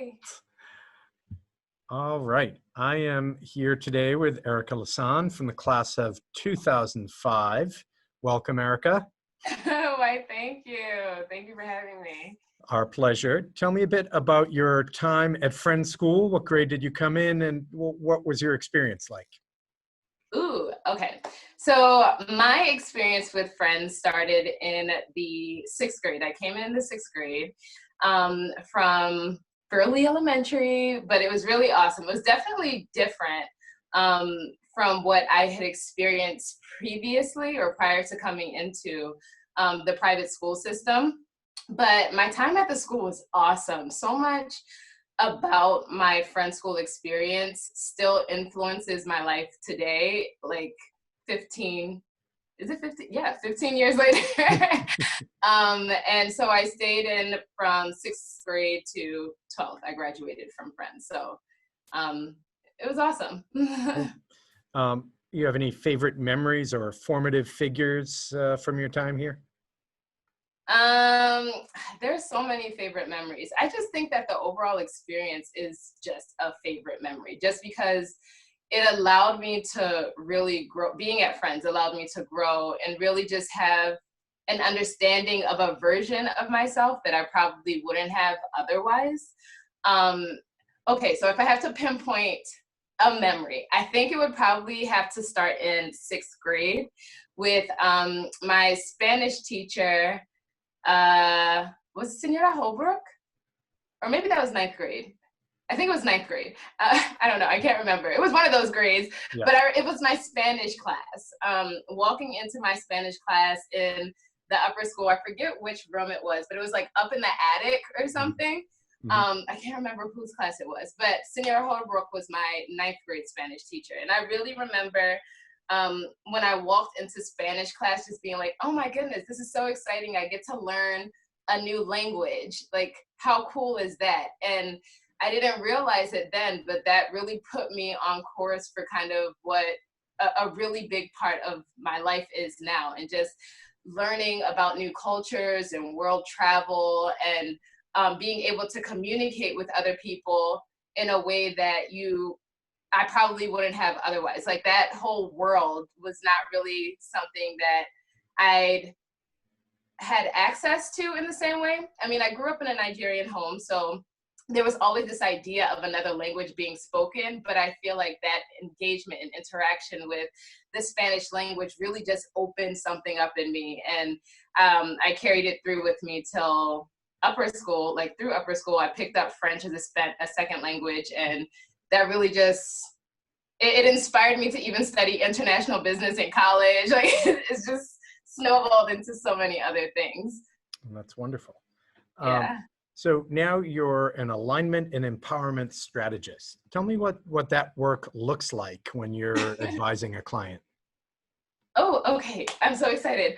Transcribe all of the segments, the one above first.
Yay. All right. I am here today with Erica Lasan from the class of 2005. Welcome, Erica. Why, thank you. Thank you for having me. Our pleasure. Tell me a bit about your time at Friends School. What grade did you come in, and what was your experience like? Ooh, okay. So my experience with Friends started in the 6th grade. I came in the 6th grade from early elementary, but it was really awesome. It was definitely different from what I had experienced previously or prior to coming into the private school system. But my time at the school was awesome. So much about my Friends school experience still influences my life today, like 15, is it 15? Yeah, 15 years later. And so I stayed in from 6th grade to 12th. I graduated from Friends. So it was awesome. You have any favorite memories or formative figures from your time here? There's so many favorite memories. I just think that the overall experience is just a favorite memory, just because it allowed me to really grow. Being at Friends allowed me to grow and really just have an understanding of a version of myself that I probably wouldn't have otherwise. Okay, so if I have to pinpoint a memory, I think it would probably have to start in 6th grade with my Spanish teacher. Was it Senora Holbrook? Or maybe that was 9th grade. I think it was 9th grade. I don't know. I can't remember. It was one of those grades, Yeah. but it was my Spanish class. Walking into my Spanish class in the upper school, I forget which room it was, but it was like up in the attic or something. I can't remember whose class it was, but Senora Holbrook was my 9th grade Spanish teacher. And I really remember when I walked into Spanish class, just being like, oh my goodness, this is so exciting. I get to learn a new language. Like, how cool is that? And I didn't realize it then, but that really put me on course for kind of what a really big part of my life is now. And just learning about new cultures and world travel and being able to communicate with other people in a way that I probably wouldn't have otherwise. Like, that whole world was not really something that I'd had access to in the same way. I mean, I grew up in a Nigerian home, so there was always this idea of another language being spoken, but I feel like that engagement and interaction with the Spanish language really just opened something up in me. And I carried it through with me till upper school. Like, through upper school, I picked up French as a second language, and that really just, it inspired me to even study international business in college. Like, it's just snowballed into so many other things. That's wonderful. Yeah. So now you're an alignment and empowerment strategist. Tell me what that work looks like when you're advising a client. Oh, okay. I'm so excited.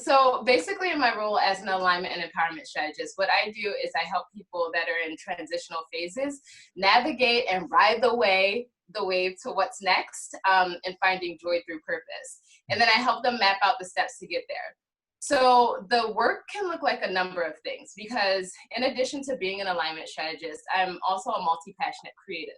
So basically, in my role as an alignment and empowerment strategist, what I do is I help people that are in transitional phases navigate and ride the wave to what's next, and finding joy through purpose. And then I help them map out the steps to get there. So the work can look like a number of things, because in addition to being an alignment strategist, I'm also a multi-passionate creative.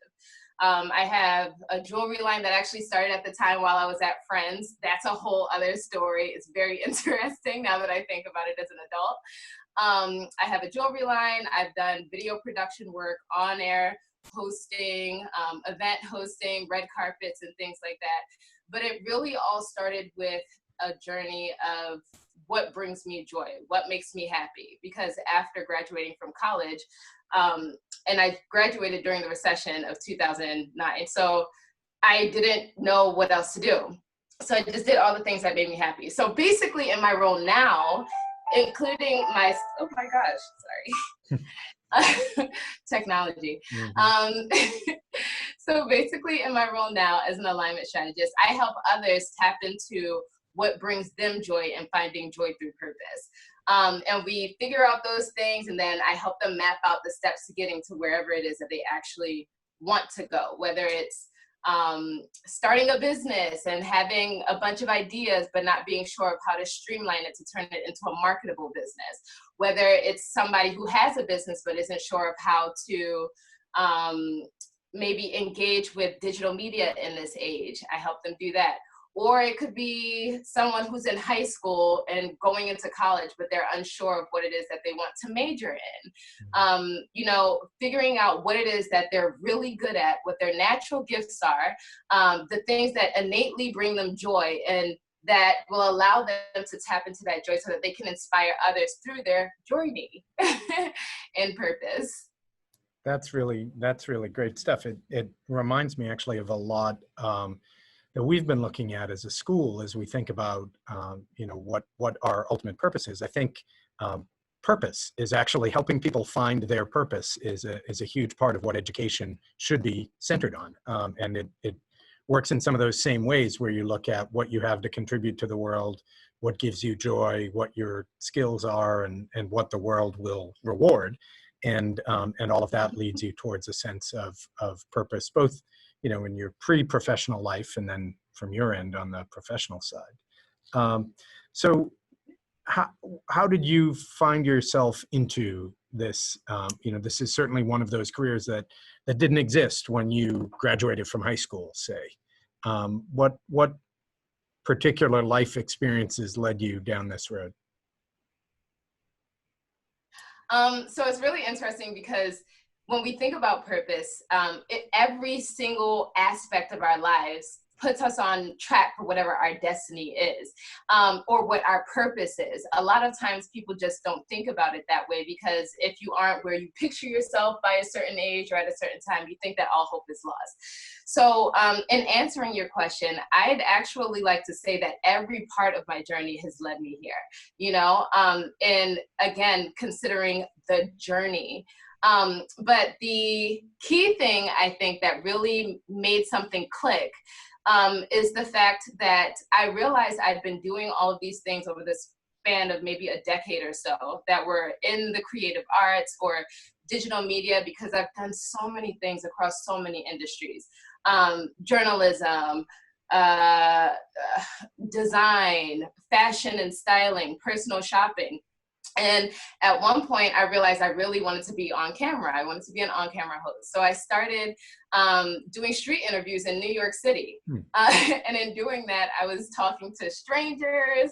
I have a jewelry line that actually started at the time while I was at Friends. That's a whole other story. It's very interesting now that I think about it as an adult. I have a jewelry line. I've done video production work, on air hosting, event hosting, red carpets, and things like that. But it really all started with a journey of what brings me joy, what makes me happy. Because after graduating from college, and I graduated during the recession of 2009. So I didn't know what else to do. So I just did all the things that made me happy. So basically, in my role now, including my, oh my gosh, sorry. Technology. So basically, in my role now as an alignment strategist, I help others tap into what brings them joy and finding joy through purpose. And we figure out those things, and then I help them map out the steps to getting to wherever it is that they actually want to go, whether it's starting a business and having a bunch of ideas, but not being sure of how to streamline it to turn it into a marketable business. Whether it's somebody who has a business but isn't sure of how to maybe engage with digital media in this age, I help them do that. Or it could be someone who's in high school and going into college, but they're unsure of what it is that they want to major in. You know, figuring out what it is that they're really good at, what their natural gifts are, the things that innately bring them joy and that will allow them to tap into that joy so that they can inspire others through their journey and purpose. That's really great stuff. It reminds me actually of a lot that we've been looking at as a school as we think about you know, what our ultimate purpose is. I think purpose is actually helping people find their purpose is a huge part of what education should be centered on, and it works in some of those same ways where you look at what you have to contribute to the world, what gives you joy, what your skills are, and what the world will reward. And all of that leads you towards a sense of purpose, both, you know, in your pre-professional life and then from your end on the professional side. So how did you find yourself into this? You know, this is certainly one of those careers that didn't exist when you graduated from high school, say. What particular life experiences led you down this road? So it's really interesting because when we think about purpose, every single aspect of our lives puts us on track for whatever our destiny is, or what our purpose is. A lot of times people just don't think about it that way, because if you aren't where you picture yourself by a certain age or at a certain time, you think that all hope is lost. So in answering your question, I'd actually like to say that every part of my journey has led me here, you know, and again, considering the journey. But the key thing I think that really made something click is the fact that I realized I'd been doing all of these things over this span of maybe a decade or so that were in the creative arts or digital media, because I've done so many things across so many industries, journalism, design, fashion and styling, personal shopping. And at one point, I realized I really wanted to be on camera. I wanted to be an on-camera host. So I started doing street interviews in New York City. And in doing that, I was talking to strangers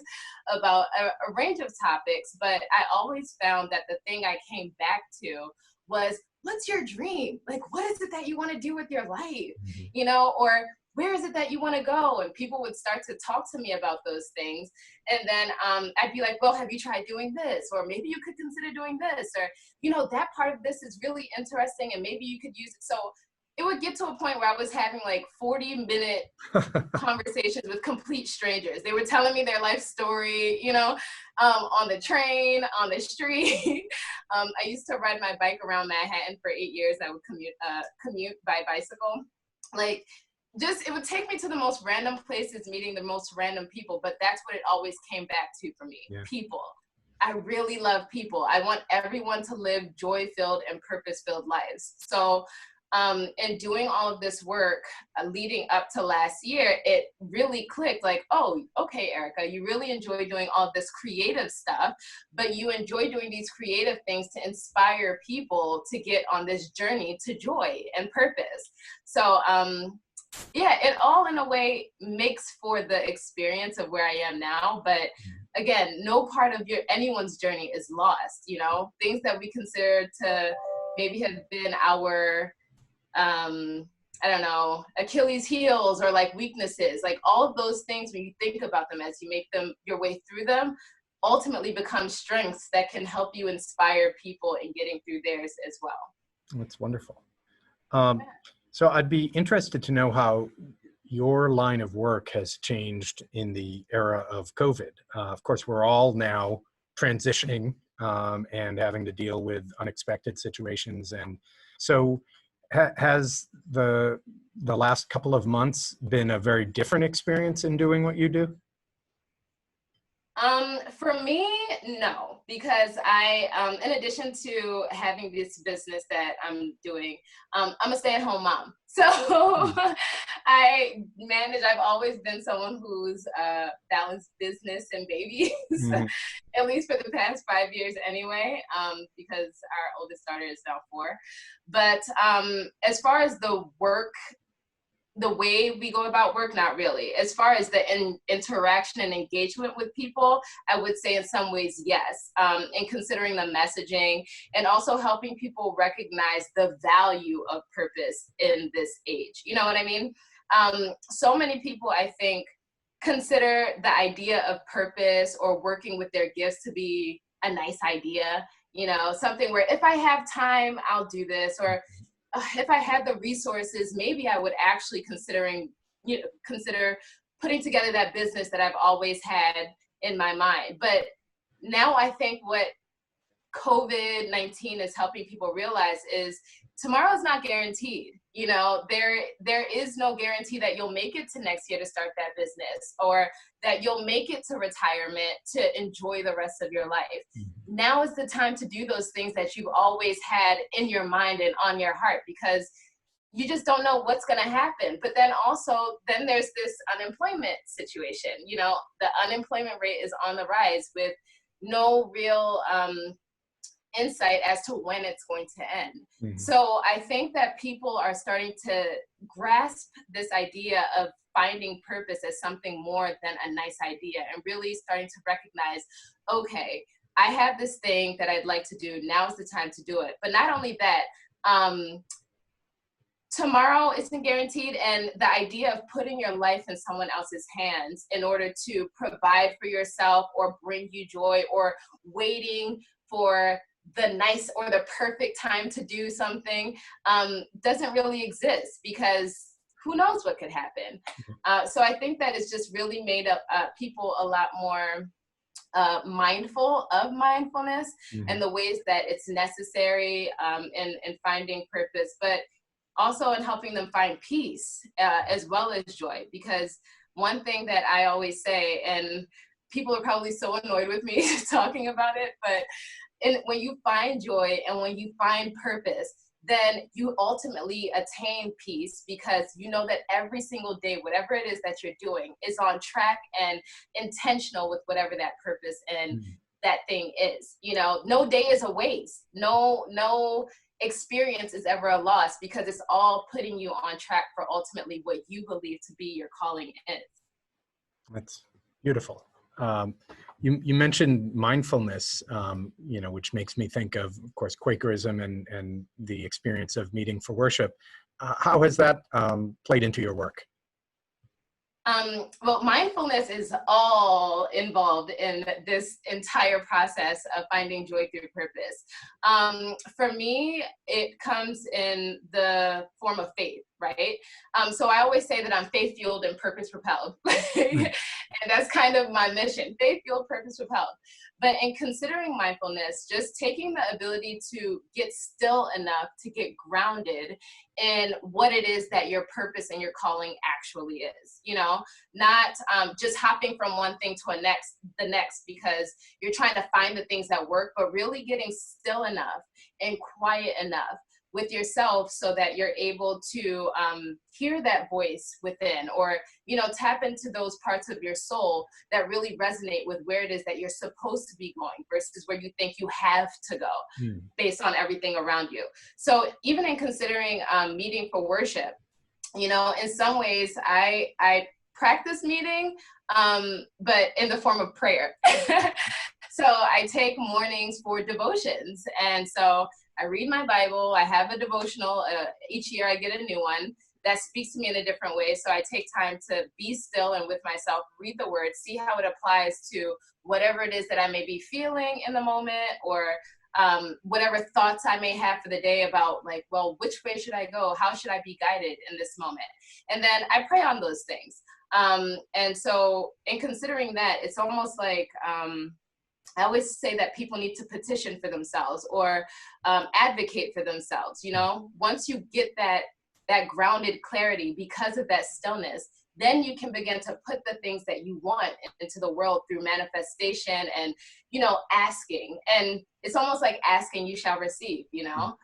about a range of topics. But I always found that the thing I came back to was, what's your dream? Like, what is it that you want to do with your life? You know, or where is it that you want to go? And people would start to talk to me about those things. And then I'd be like, well, have you tried doing this? Or maybe you could consider doing this. Or, you know, that part of this is really interesting and maybe you could use it. So it would get to a point where I was having like 40-minute conversations with complete strangers. They were telling me their life story, you know, on the train, on the street. I used to ride my bike around Manhattan for 8 years. I would commute by bicycle. Like, just, it would take me to the most random places, meeting the most random people, but that's what it always came back to for me. Yeah. People. I really love people. I want everyone to live joy-filled and purpose-filled lives. So in doing all of this work leading up to last year, it really clicked like, oh, okay, Erica, you really enjoy doing all of this creative stuff, but you enjoy doing these creative things to inspire people to get on this journey to joy and purpose. So yeah, it all in a way makes for the experience of where I am now. But again, no part of anyone's journey is lost. You know, things that we consider to maybe have been our, I don't know, Achilles heels or like weaknesses, like all of those things, when you think about them as you make them your way through them, ultimately become strengths that can help you inspire people in getting through theirs as well. That's wonderful. So I'd be interested to know how your line of work has changed in the era of COVID. Of course, we're all now transitioning and having to deal with unexpected situations. And so has the last couple of months been a very different experience in doing what you do? For me, no, because I, in addition to having this business that I'm doing, I'm a stay-at-home mom. So I've always been someone who's balanced business and babies, Mhm. at least for the past 5 years anyway, because our oldest daughter is now 4. But as far as the way we go about work, not really. As far as the interaction and engagement with people, I would say in some ways, yes. And considering the messaging and also helping people recognize the value of purpose in this age. You know what I mean? So many people, I think, consider the idea of purpose or working with their gifts to be a nice idea, something where if I have time, I'll do this, or if I had the resources, maybe I would actually consider putting together that business that I've always had in my mind. But now I think what COVID-19 is helping people realize is tomorrow is not guaranteed. There is no guarantee that you'll make it to next year to start that business, or that you'll make it to retirement to enjoy the rest of your life. Now is the time to do those things that you've always had in your mind and on your heart, because you just don't know what's going to happen. But then there's this unemployment situation. The unemployment rate is on the rise with no real insight as to when it's going to end. Mhm. So I think that people are starting to grasp this idea of finding purpose as something more than a nice idea, and really starting to recognize, okay, I have this thing that I'd like to do. Now's the time to do it. But not only that, tomorrow isn't guaranteed, and the idea of putting your life in someone else's hands in order to provide for yourself or bring you joy, or waiting for the nice or the perfect time to do something, doesn't really exist, because who knows what could happen. So I think that it's just really made people a lot more mindful of mindfulness and the ways that it's necessary in finding purpose, but also in helping them find peace as well as joy. Because one thing that I always say, and people are probably so annoyed with me talking about it, but when you find joy and when you find purpose, then you ultimately attain peace, because you know that every single day, whatever it is that you're doing is on track and intentional with whatever that purpose and that thing is. No day is a waste. No experience is ever a loss, because it's all putting you on track for ultimately what you believe to be your calling is. That's beautiful. You mentioned mindfulness, which makes me think of course, Quakerism and the experience of meeting for worship. How has that played into your work? Well, mindfulness is all involved in this entire process of finding joy through purpose. For me, it comes in the form of faith, right? So I always say that I'm faith-fueled and purpose-propelled. And that's kind of my mission, faith-fueled, purpose-propelled. But in considering mindfulness, just taking the ability to get still enough to get grounded in what it is that your purpose and your calling actually is, not just hopping from one thing to the next because you're trying to find the things that work, but really getting still enough and quiet enough with yourself so that you're able to hear that voice within, or tap into those parts of your soul that really resonate with where it is that you're supposed to be going versus where you think you have to go based on everything around you. So even in considering meeting for worship, in some ways I practice meeting, but in the form of prayer. So I take mornings for devotions, and so I read my Bible. I have a devotional. Each year I get a new one that speaks to me in a different way. So I take time to be still and with myself, read the word, see how it applies to whatever it is that I may be feeling in the moment, or whatever thoughts I may have for the day about, like, well, which way should I go? How should I be guided in this moment? And then I pray on those things. And so in considering that, it's almost like, I always say that people need to petition for themselves or advocate for themselves. Once you get that grounded clarity because of that stillness, then you can begin to put the things that you want into the world through manifestation and, asking. And it's almost like asking, you shall receive, no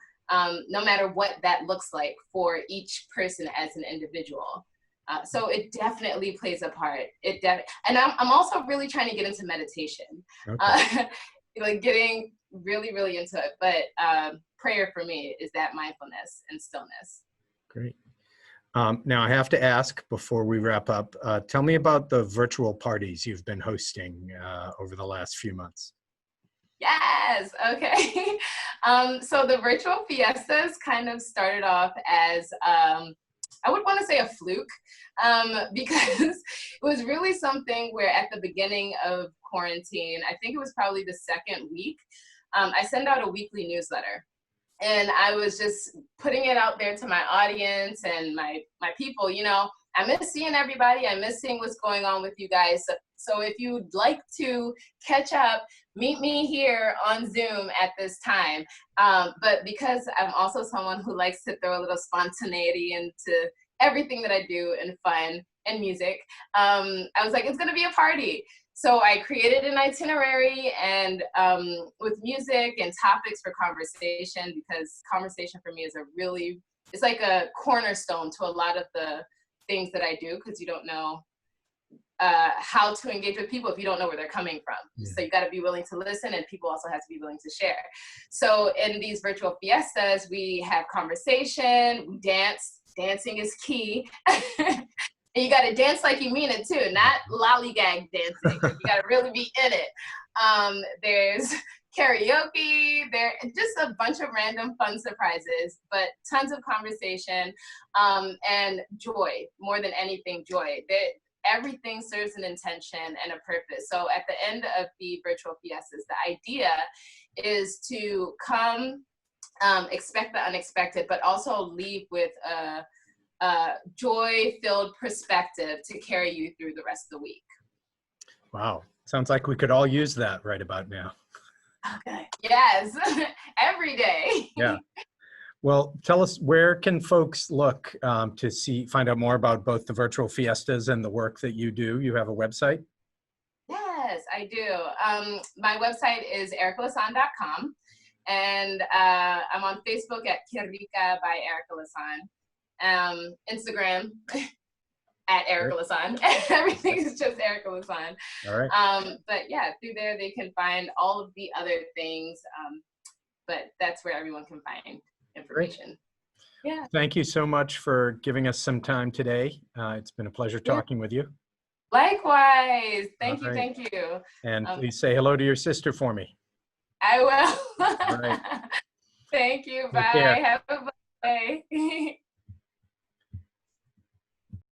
matter what that looks like for each person as an individual. So it definitely plays a part. And I'm also really trying to get into meditation, Okay. like getting really, really into it. But prayer for me is that mindfulness and stillness. Great. Now I have to ask before we wrap up, tell me about the virtual parties you've been hosting over the last few months. Yes. Okay. So the virtual fiestas kind of started off as, I would want to say a fluke, because it was really something where at the beginning of quarantine, I think it was probably the second week, I send out a weekly newsletter. And I was just putting it out there to my audience and my people, I miss seeing everybody. I miss seeing what's going on with you guys. So if you'd like to catch up, meet me here on Zoom at this time. But because I'm also someone who likes to throw a little spontaneity into everything that I do and fun and music, I was like, it's going to be a party. So I created an itinerary and with music and topics for conversation, because conversation for me is it's like a cornerstone to a lot of the things that I do, because you don't know how to engage with people if you don't know where they're coming from. Yeah. So you got to be willing to listen, and people also have to be willing to share. So in these virtual fiestas, we have conversation, we dance. Dancing is key. And you got to dance like you mean it too, not lollygag dancing. You got to really be in it. There's karaoke, there just a bunch of random fun surprises, but tons of conversation, and joy, more than anything, joy. Everything serves an intention and a purpose. So at the end of the virtual fiestas, the idea is to come, expect the unexpected, but also leave with a joy-filled perspective to carry you through the rest of the week. Wow. Sounds like we could all use that right about now. Okay. Yes. Every day. Yeah. Well, tell us, where can folks look to find out more about both the virtual fiestas and the work that you do? You have a website? Yes, I do. My website is ericalasan.com, and I'm on Facebook at Kirika by Erica Lasan. Instagram at Erica Lasan. Everything is just Erica Lasan. All right. But yeah, through there they can find all of the other things. But that's where everyone can find information. Great. Yeah. Thank you so much for giving us some time today. It's been a pleasure talking with you. Likewise. Thank you. Right. Thank you. And please say hello to your sister for me. I will. All right. Thank you. Take Bye. care. Have a good day.